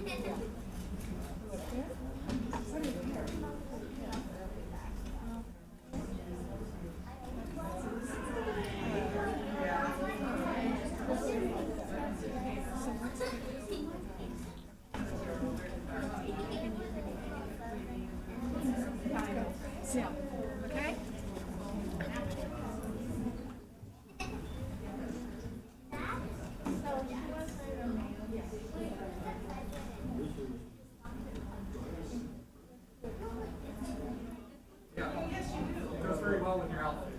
Yeah. Okay? Yeah, it goes very well with your outfit.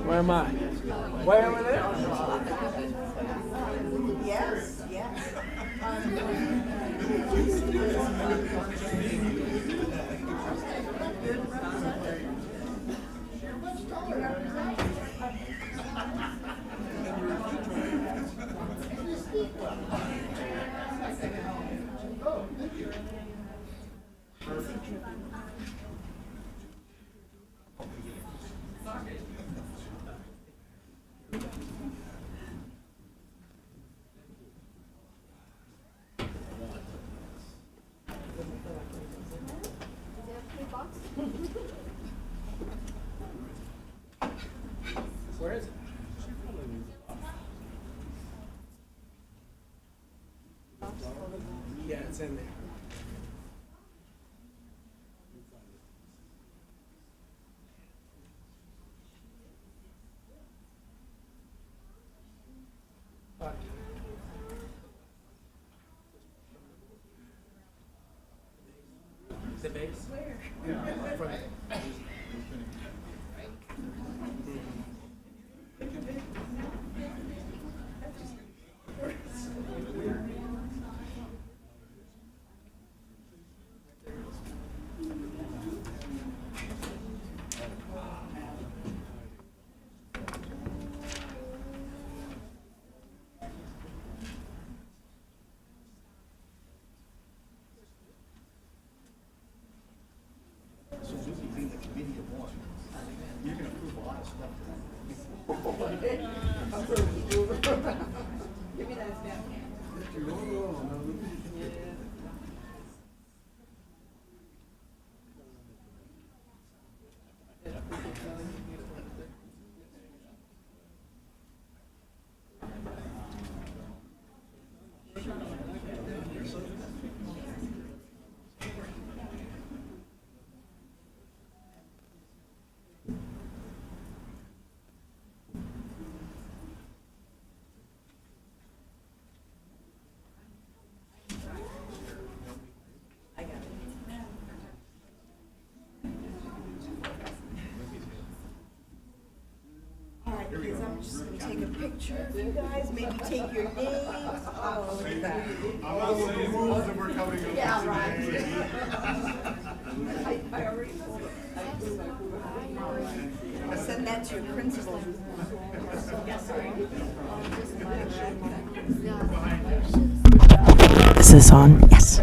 Where am I? Way over there? Yes, yes. Where is it? Yeah, it's in there. The base? Where? All right, kids, I'm just gonna take a picture of you guys, maybe take your names. Oh, look at that. The rules that we're coming up with. Yeah, right. I already told them. I send that to your principal. Is this on? Yes.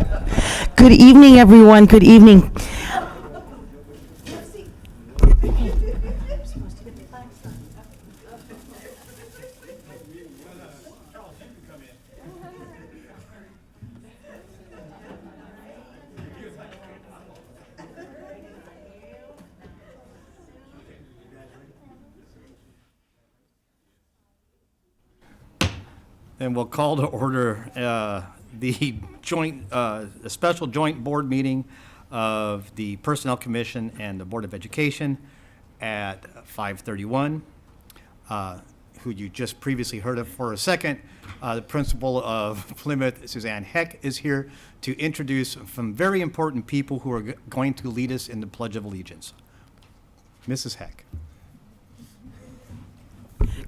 Good evening, everyone. Good evening. And we'll call to order the special joint board meeting of the Personnel Commission and the Board of Education at 5:31. Who you just previously heard of for a second, the principal of Plymouth, Suzanne Heck, is here to introduce some very important people who are going to lead us in the Pledge of Allegiance. Mrs. Heck.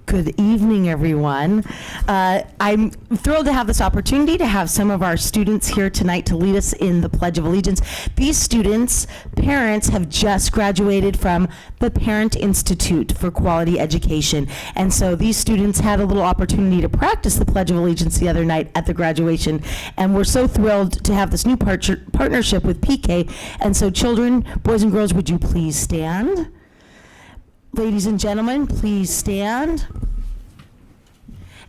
Good evening, everyone. I'm thrilled to have this opportunity to have some of our students here tonight to lead us in the Pledge of Allegiance. These students' parents have just graduated from the Parent Institute for Quality Education. And so these students had a little opportunity to practice the Pledge of Allegiance the other night at the graduation. And we're so thrilled to have this new partnership with PK. And so children, boys and girls, would you please stand? Ladies and gentlemen, please stand.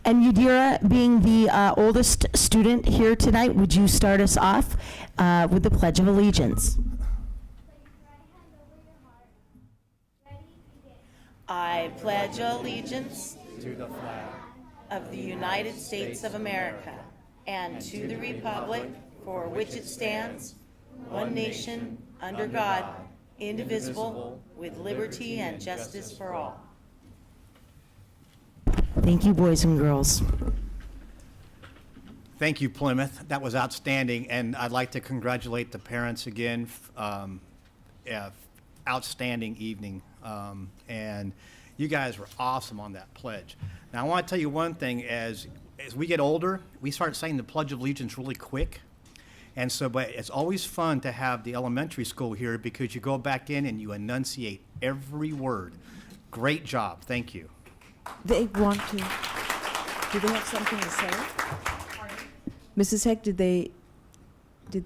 And Yadira, being the oldest student here tonight, would you start us off with the Pledge of Allegiance? I pledge allegiance To the flag of the United States of America and to the republic for which it stands, one nation, under God, indivisible, with liberty and justice for all. Thank you, boys and girls. Thank you, Plymouth. That was outstanding, and I'd like to congratulate the parents again. Outstanding evening, and you guys were awesome on that pledge. Now, I want to tell you one thing: as we get older, we start saying the Pledge of Allegiance really quick, and so, but it's always fun to have the elementary school here because you go back in and you enunciate every word. Great job. Thank you. They want to, do they have something to say? Mrs. Heck, did they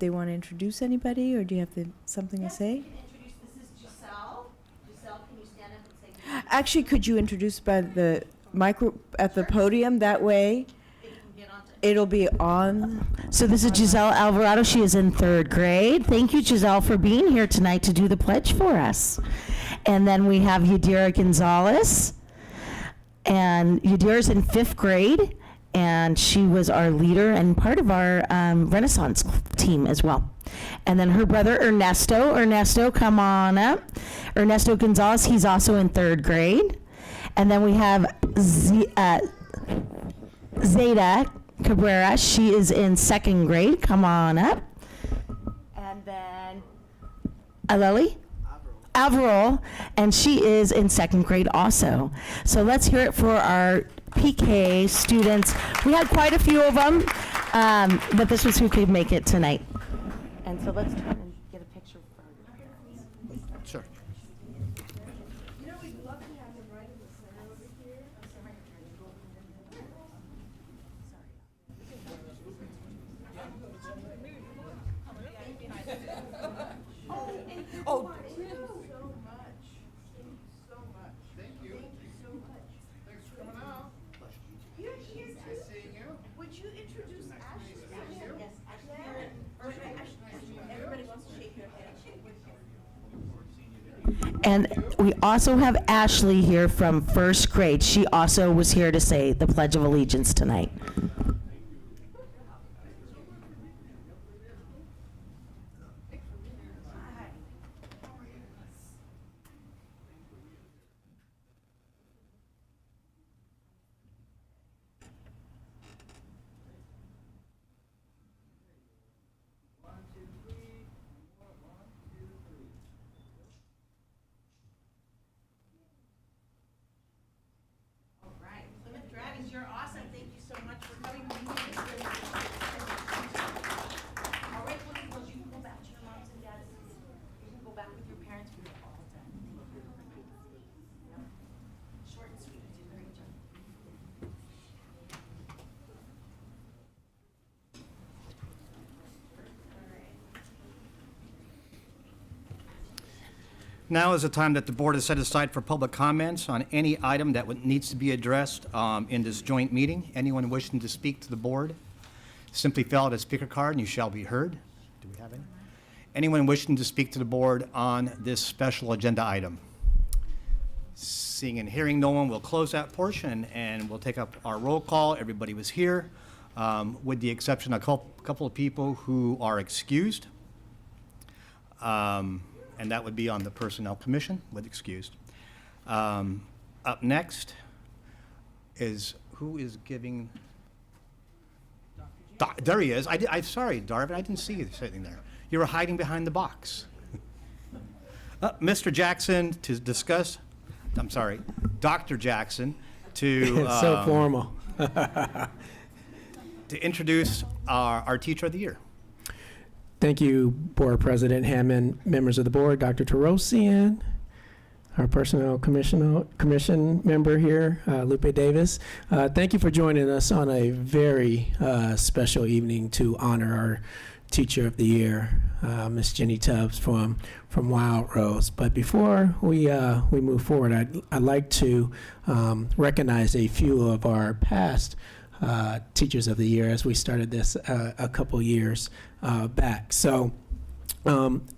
want to introduce anybody, or do you have something to say? Introduce, this is Giselle. Giselle, can you stand up and say? Actually, could you introduce by the micro at the podium? That way, it'll be on. So this is Giselle Alvarado. She is in 3rd grade. Thank you, Giselle, for being here tonight to do the pledge for us. And then we have Yadira Gonzalez. And Yadira's in 5th grade. And she was our leader and part of our Renaissance team as well. And then her brother Ernesto. Ernesto, come on up. Ernesto Gonzalez, he's also in 3rd grade. And then we have Zeta Cabrera, she is in 2nd grade. Come on up. And then Aleli Averil, and she is in 2nd grade also. So let's hear it for our PK students. We had quite a few of them, but this was who could make it tonight. And so let's try and get a picture for your parents. Sure. You know, we'd love to have them right in the center over here. Oh, thank you so much. Thank you so much. Thank you. Thank you so much. Thanks for coming out. Here she is. Nice seeing you. Would you introduce Ashley? Yes, Ashley. Everybody wants to shake your hand. And we also have Ashley here from 1st grade. She also was here to say the Pledge of Allegiance tonight. You're awesome. Thank you so much for coming. All right, girls, you can go back to your moms and dads. You can go back with your parents. We're all done. Short and sweet. You did a great job. Now is the time that the board has set aside for public comments on any item that needs to be addressed in this joint meeting. Anyone wishing to speak to the board, simply fill out a speaker card and you shall be heard. Do we have any? Anyone wishing to speak to the board on this special agenda item? Seeing and hearing no one, we'll close that portion and we'll take up our roll call. Everybody was here, with the exception of a couple of people who are excused. And that would be on the Personnel Commission, with excused. Up next is, who is giving? There he is. I'm sorry, Darvin, I didn't see you sitting there. You were hiding behind the box. Mr. Jackson to discuss, I'm sorry, Dr. Jackson to So formal. to introduce our Teacher of the Year. Thank you, Board President Hammond, members of the board, Dr. Tarosian, our Personnel Commission member here, Lupe Davis. Thank you for joining us on a very special evening to honor our Teacher of the Year, Miss Jenny Tubbs from Wild Rose. But before we move forward, I'd like to recognize a few of our past Teachers of the Year as we started this a couple years back. So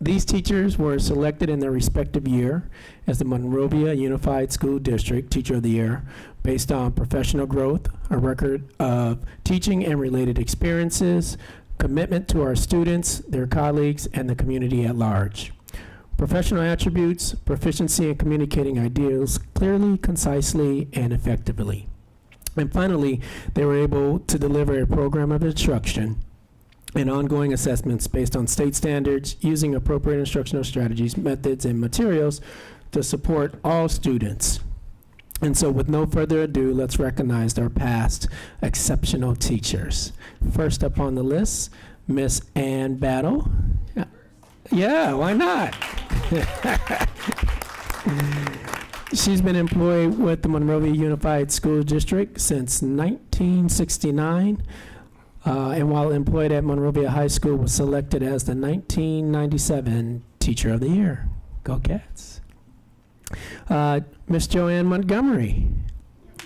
these teachers were selected in their respective year as the Monrovia Unified School District Teacher of the Year based on professional growth, a record of teaching and related experiences, commitment to our students, their colleagues, and the community at large. Professional attributes, proficiency in communicating ideas clearly, concisely, and effectively. And finally, they were able to deliver a program of instruction and ongoing assessments based on state standards, using appropriate instructional strategies, methods, and materials to support all students. And so with no further ado, let's recognize our past exceptional teachers. First up on the list, Miss Ann Battle. Yeah, why not? She's been employed with the Monrovia Unified School District since 1969, and while employed at Monrovia High School, was selected as the 1997 Teacher of the Year. Go Cats. Miss Joanne Montgomery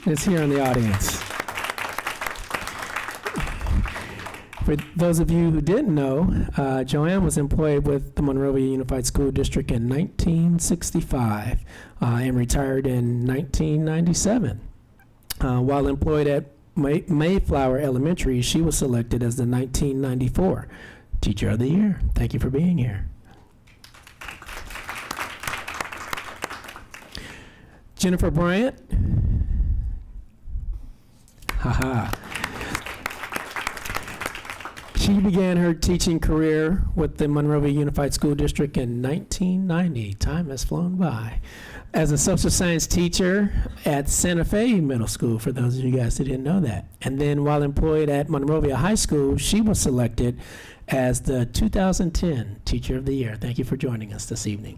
is here in the audience. For those of you who didn't know, Joanne was employed with the Monrovia Unified School District in 1965 and retired in 1997. While employed at Mayflower Elementary, she was selected as the 1994 Teacher of the Year. Thank you for being here. Jennifer Bryant. Haha. She began her teaching career with the Monrovia Unified School District in 1990. Time has flown by. As a social science teacher at Santa Fe Middle School, for those of you guys who didn't know that. And then while employed at Monrovia High School, she was selected as the 2010 Teacher of the Year. Thank you for joining us this evening.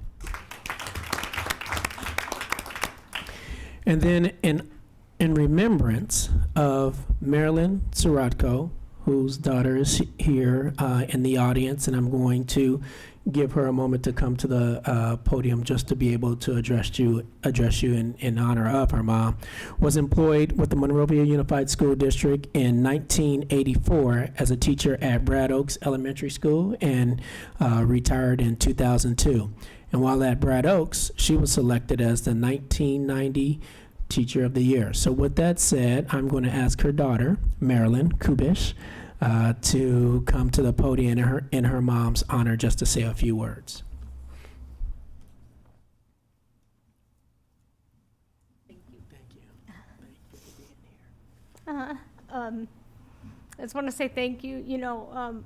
And then in remembrance of Marilyn Sirodko, whose daughter is here in the audience, and I'm going to give her a moment to come to the podium just to be able to address you in honor of her mom, was employed with the Monrovia Unified School District in 1984 as a teacher at Brad Oaks Elementary School and retired in 2002. And while at Brad Oaks, she was selected as the 1990 Teacher of the Year. So with that said, I'm going to ask her daughter, Marilyn Kubish, to come to the podium in her mom's honor just to say a few words. Thank you. Thank you. Thank you for being here. I just want to say thank you. You know,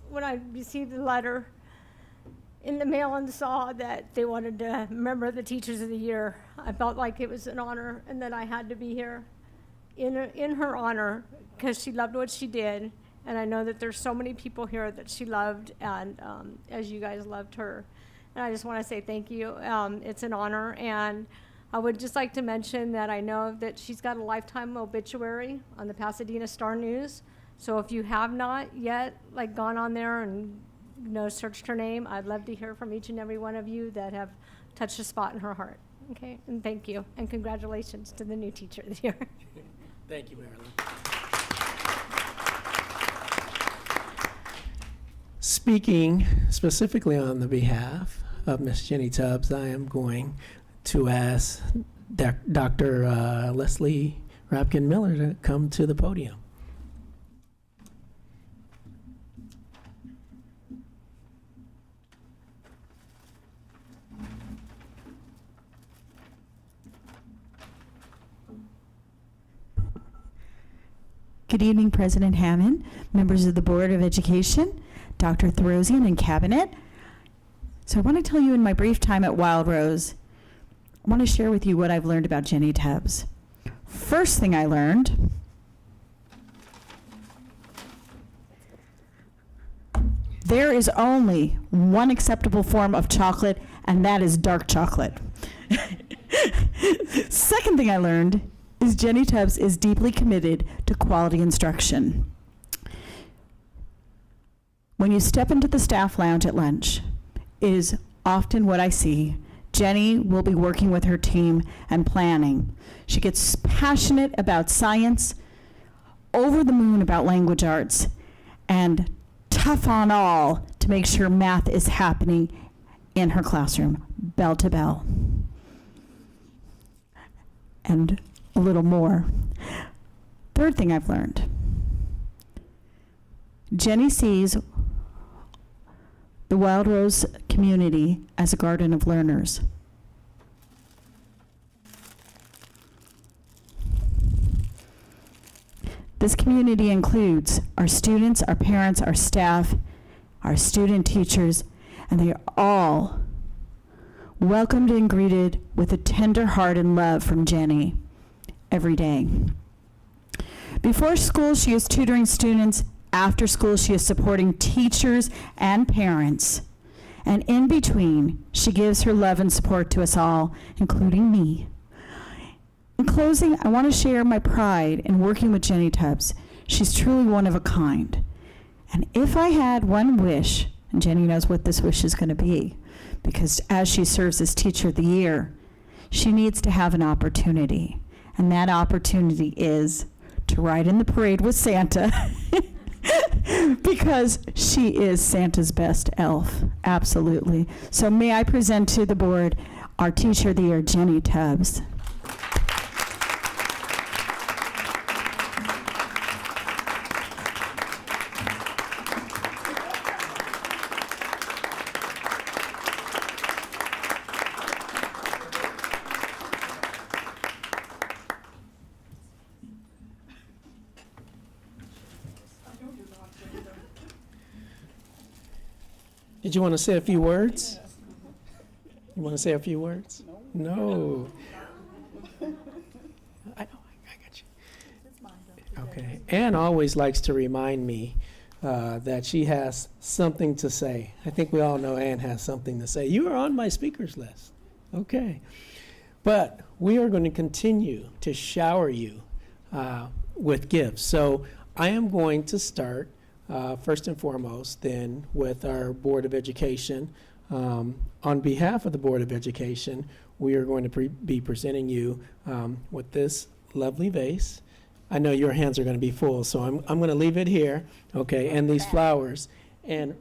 when I received the letter in the mail and saw that they wanted to remember the Teachers of the Year, I felt like it was an honor and that I had to be here in her honor because she loved what she did. And I know that there's so many people here that she loved, and as you guys loved her. And I just want to say thank you. It's an honor. And I would just like to mention that I know that she's got a lifetime obituary on the Pasadena Star News. So if you have not yet gone on there and searched her name, I'd love to hear from each and every one of you that have touched a spot in her heart. Okay, and thank you, and congratulations to the new Teacher of the Year. Thank you, Marilyn. Speaking specifically on the behalf of Ms. Jenny Tubbs, I am going to ask Dr. Leslie Rapkin Miller to come to the podium. Good evening, President Hammond, members of the Board of Education, Dr. Therosian, and Cabinet. So I want to tell you in my brief time at Wild Rose, I want to share with you what I've learned about Jenny Tubbs. First thing I learned, there is only one acceptable form of chocolate, and that is dark chocolate. Second thing I learned is Jenny Tubbs is deeply committed to quality instruction. When you step into the staff lounge at lunch, it is often what I see. Jenny will be working with her team and planning. She gets passionate about science, over the moon about language arts, and tough on all to make sure math is happening in her classroom, bell to bell. And a little more. Third thing I've learned, Jenny sees the Wild Rose community as a garden of learners. This community includes our students, our parents, our staff, our student teachers, and they are all welcomed and greeted with a tender heart and love from Jenny every day. Before school, she is tutoring students. After school, she is supporting teachers and parents. And in between, she gives her love and support to us all, including me. In closing, I want to share my pride in working with Jenny Tubbs. She's truly one of a kind. And if I had one wish, and Jenny knows what this wish is going to be, because as she serves as Teacher of the Year, she needs to have an opportunity. And that opportunity is to ride in the parade with Santa, because she is Santa's best elf, absolutely. So may I present to the board our Teacher of the Year, Jenny Tubbs. Did you want to say a few words? You want to say a few words? No. I got you. Okay. Ann always likes to remind me that she has something to say. I think we all know Ann has something to say. You are on my speakers list. Okay. But we are going to continue to shower you with gifts. So I am going to start first and foremost, then, with our Board of Education. On behalf of the Board of Education, we are going to be presenting you with this lovely vase. I know your hands are going to be full, so I'm going to leave it here, okay, and these flowers. And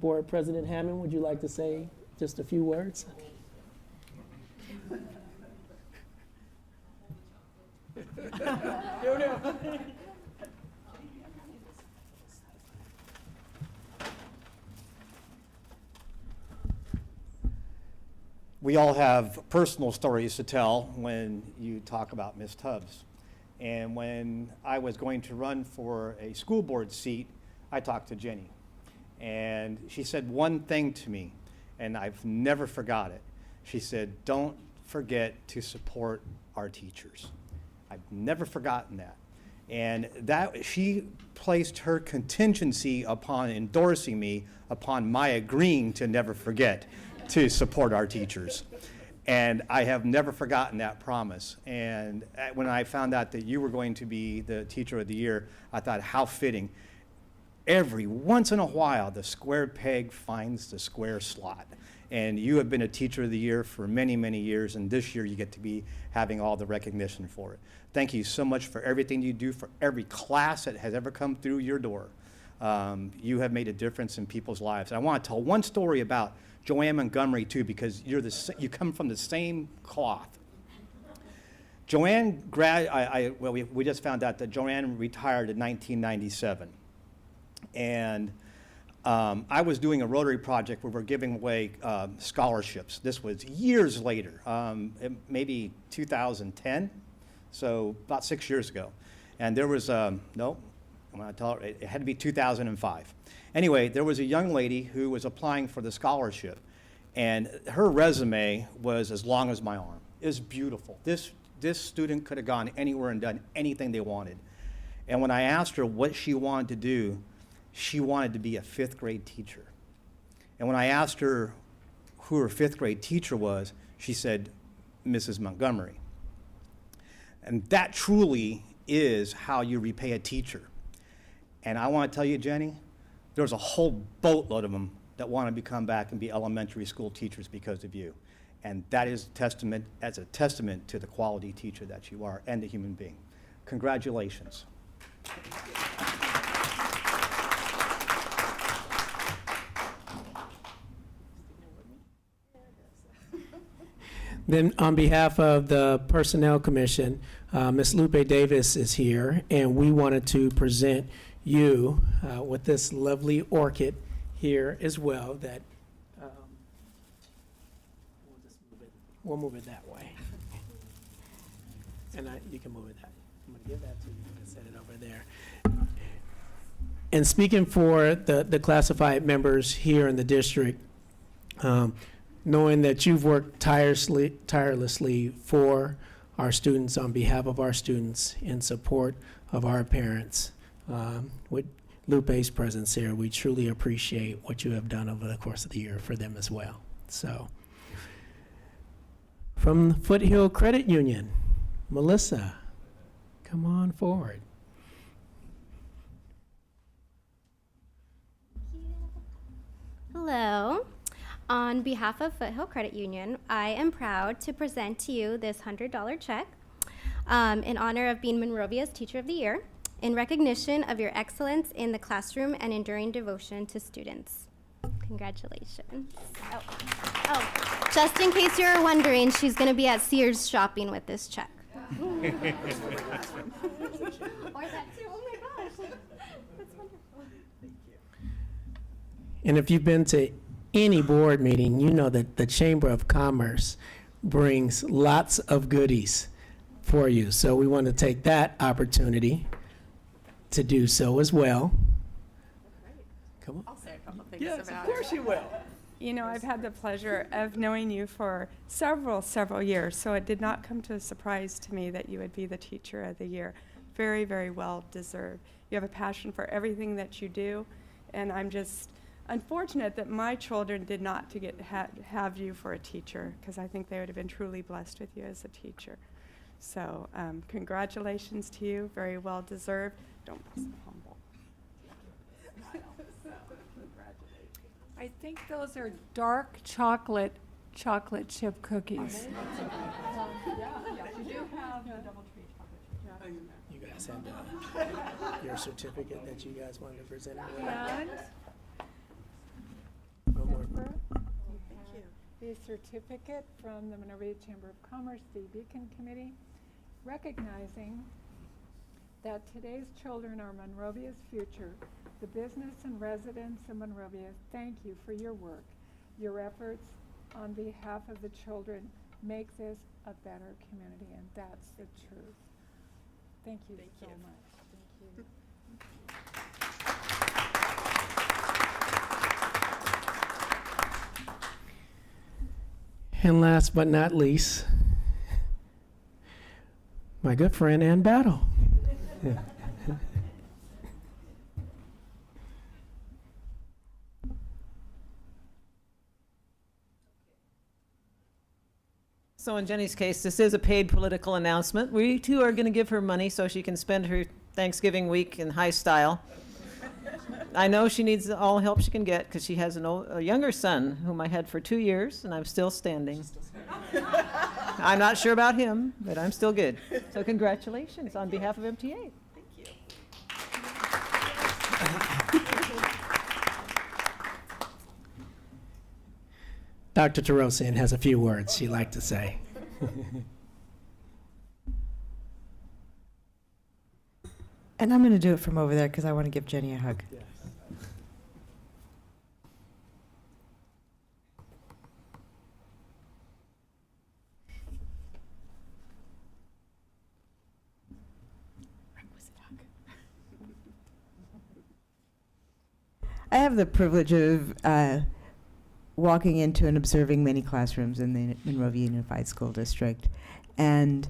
Board President Hammond, would you like to say just a few words? We all have personal stories to tell when you talk about Miss Tubbs. And when I was going to run for a school board seat, I talked to Jenny. And she said one thing to me, and I've never forgot it. She said, "Don't forget to support our teachers." I've never forgotten that. And that she placed her contingency upon endorsing me, upon my agreeing to never forget to support our teachers. And I have never forgotten that promise. And when I found out that you were going to be the Teacher of the Year, I thought, how fitting. Every once in a while, the square peg finds the square slot. And you have been a Teacher of the Year for many, many years, and this year you get to be having all the recognition for it. Thank you so much for everything you do for every class that has ever come through your door. You have made a difference in people's lives. I want to tell one story about Joanne Montgomery, too, because you come from the same cloth. Joanne, we just found out that Joanne retired in 1997. And I was doing a Rotary project where we're giving away scholarships. This was years later, maybe 2010, so about 6 years ago. And there was, no, I'm going to tell her, it had to be 2005. Anyway, there was a young lady who was applying for the scholarship, and her resume was as long as my arm. It was beautiful. This student could have gone anywhere and done anything they wanted. And when I asked her what she wanted to do, she wanted to be a fifth grade teacher. And when I asked her who her fifth grade teacher was, she said, Mrs. Montgomery. And that truly is how you repay a teacher. And I want to tell you, Jenny, there's a whole boatload of them that want to become back and be elementary school teachers because of you. And that is a testament to the quality teacher that you are and the human being. Congratulations. Then on behalf of the Personnel Commission, Ms. Lupe Davis is here, and we wanted to present you with this lovely orchid here as well that we'll move it that way. And you can move it that. I'm going to give that to you. You can set it over there. And speaking for the classified members here in the district, knowing that you've worked tirelessly for our students, on behalf of our students, in support of our parents, with Lupe's presence here, we truly appreciate what you have done over the course of the year for them as well. So, from the Foothill Credit Union, Melissa, come on forward. Hello. On behalf of Foothill Credit Union, I am proud to present to you this $100 check in honor of being Monrovia's Teacher of the Year, in recognition of your excellence in the classroom and enduring devotion to students. Congratulations. Oh, just in case you're wondering, she's going to be at Sears shopping with this check. Or that too. Oh my gosh. That's wonderful. And if you've been to any board meeting, you know that the Chamber of Commerce brings lots of goodies for you. So we want to take that opportunity to do so as well. Come on. I'll say a couple things Yes, about of course you will. You know, I've had the pleasure of knowing you for several years, so it did not come to a surprise to me that you would be the Teacher of the Year. Very, very well deserved. You have a passion for everything that you do, and I'm just unfortunate that my children did not to get have you for a teacher, because I think they would have been truly blessed with you as a teacher. So congratulations to you, very well deserved. Don't be so humble. I think those are dark chocolate chip cookies. You do have the double tree chocolate. You guys have your certificate that you guys wanted to present. And One more. the certificate from the Monrovia Chamber of Commerce, the Beacon Committee, recognizing that today's children are Monrovia's future. The business and residents of Monrovia thank you for your work. Your efforts on behalf of the children make this a better community, and that's the truth. Thank you so much. Thank you. And last but not least, my good friend Ann Battle. So in Jenny's case, this is a paid political announcement. We too are going to give her money so she can spend her Thanksgiving week in high style. I know she needs all help she can get because she has a younger son whom I had for 2 years, and I'm still standing. I'm not sure about him, but I'm still good. So congratulations on behalf of MTA. Thank you. Dr. Tarosian has a few words she'd like to say. And I'm going to do it from over there because I want to give Jenny a hug. I have the privilege of walking into and observing many classrooms in the Monrovia Unified School District, and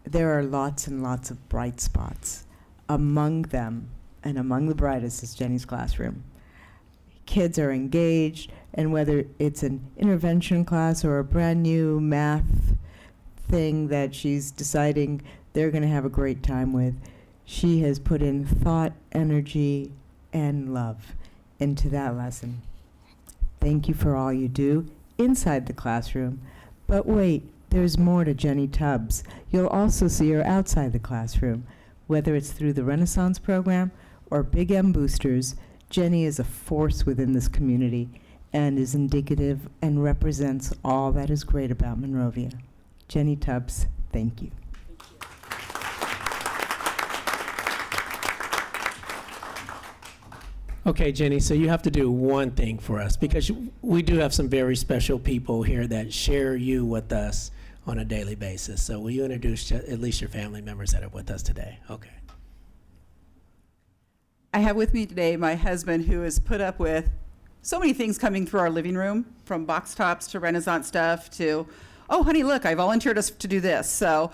there are lots and lots of bright spots. Among them, and among the brightest, is Jenny's classroom. Kids are engaged, and whether it's an intervention class or a brand new math thing that she's deciding they're going to have a great time with, she has put in thought, energy, and love into that lesson. Thank you for all you do inside the classroom. But wait, there's more to Jenny Tubbs. You'll also see her outside the classroom. Whether it's through the Renaissance program or Big M Boosters, Jenny is a force within this community and is indicative and represents all that is great about Monrovia. Jenny Tubbs, thank you. Okay, Jenny, so you have to do one thing for us because we do have some very special people here that share you with us on a daily basis. So will you introduce at least your family members that are with us today? Okay. I have with me today my husband, who has put up with so many things coming through our living room, from box tops to Renaissance stuff to, oh, honey, look, I volunteered us to do this. So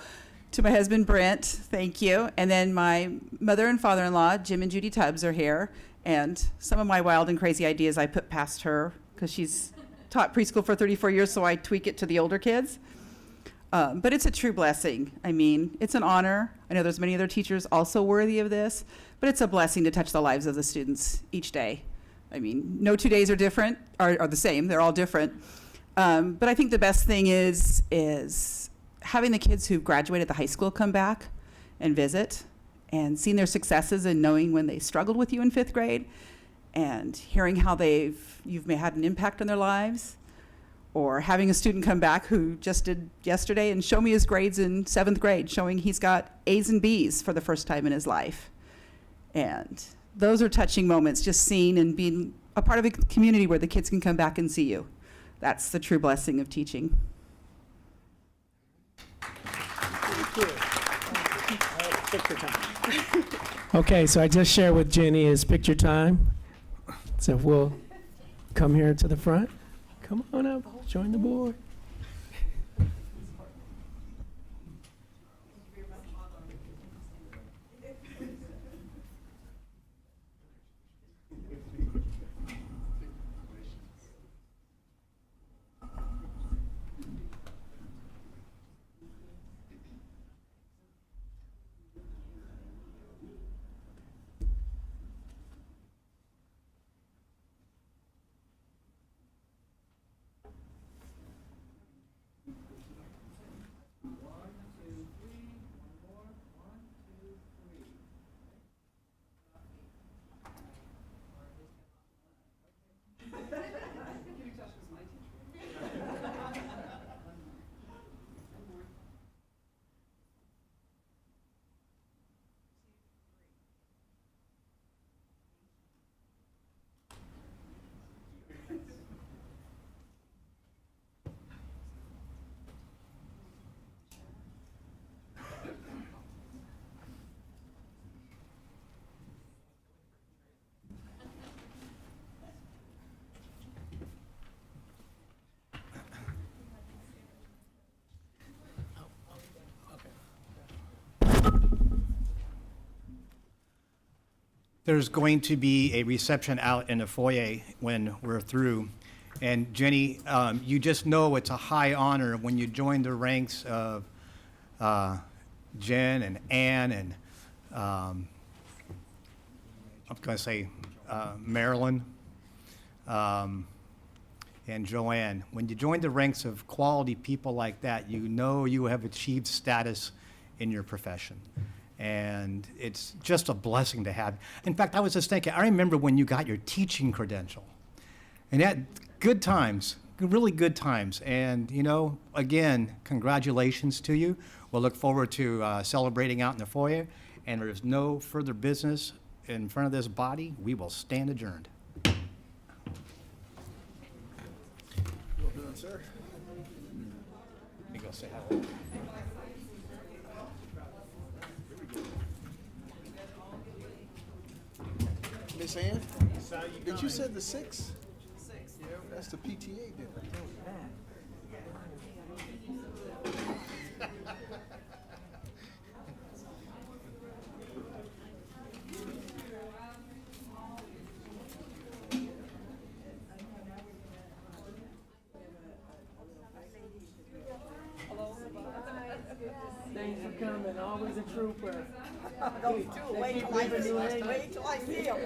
to my husband, Brent, thank you. And then my mother and father-in-law, Jim and Judy Tubbs, are here. And some of my wild and crazy ideas I put past her because she's taught preschool for 34 years, so I tweak it to the older kids. But it's a true blessing. I mean, it's an honor. I know there's many other teachers also worthy of this, but it's a blessing to touch the lives of the students each day. I mean, no 2 days are different, are the same. They're all different. But I think the best thing is having the kids who've graduated the high school come back and visit, and seeing their successes and knowing when they struggled with you in 5th grade, and hearing how you've had an impact on their lives. Or having a student come back who just did yesterday and show me his grades in 7th grade, showing he's got A's and B's for the first time in his life. And those are touching moments, just seeing and being a part of a community where the kids can come back and see you. That's the true blessing of teaching. Okay, so I just shared with Jenny is picture time. So if we'll come here to the front. Come on up, join the board. There's going to be a reception out in the foyer when we're through. And Jenny, you just know it's a high honor when you join the ranks of Jen and Ann and I'm going to say Marilyn and Joanne. When you join the ranks of quality people like that, you know you have achieved status in your profession. And it's just a blessing to have. In fact, I was just thinking, I remember when you got your teaching credential. And that, good times, really good times. And, you know, again, congratulations to you. We'll look forward to celebrating out in the foyer. And there's no further business in front of this body. We will stand adjourned. Well done, sir. Let me go say hello. Miss Ann, did you say the 6? 6. Yeah, that's the PTA dinner. Thanks for coming, always a trooper. Wait till I see him.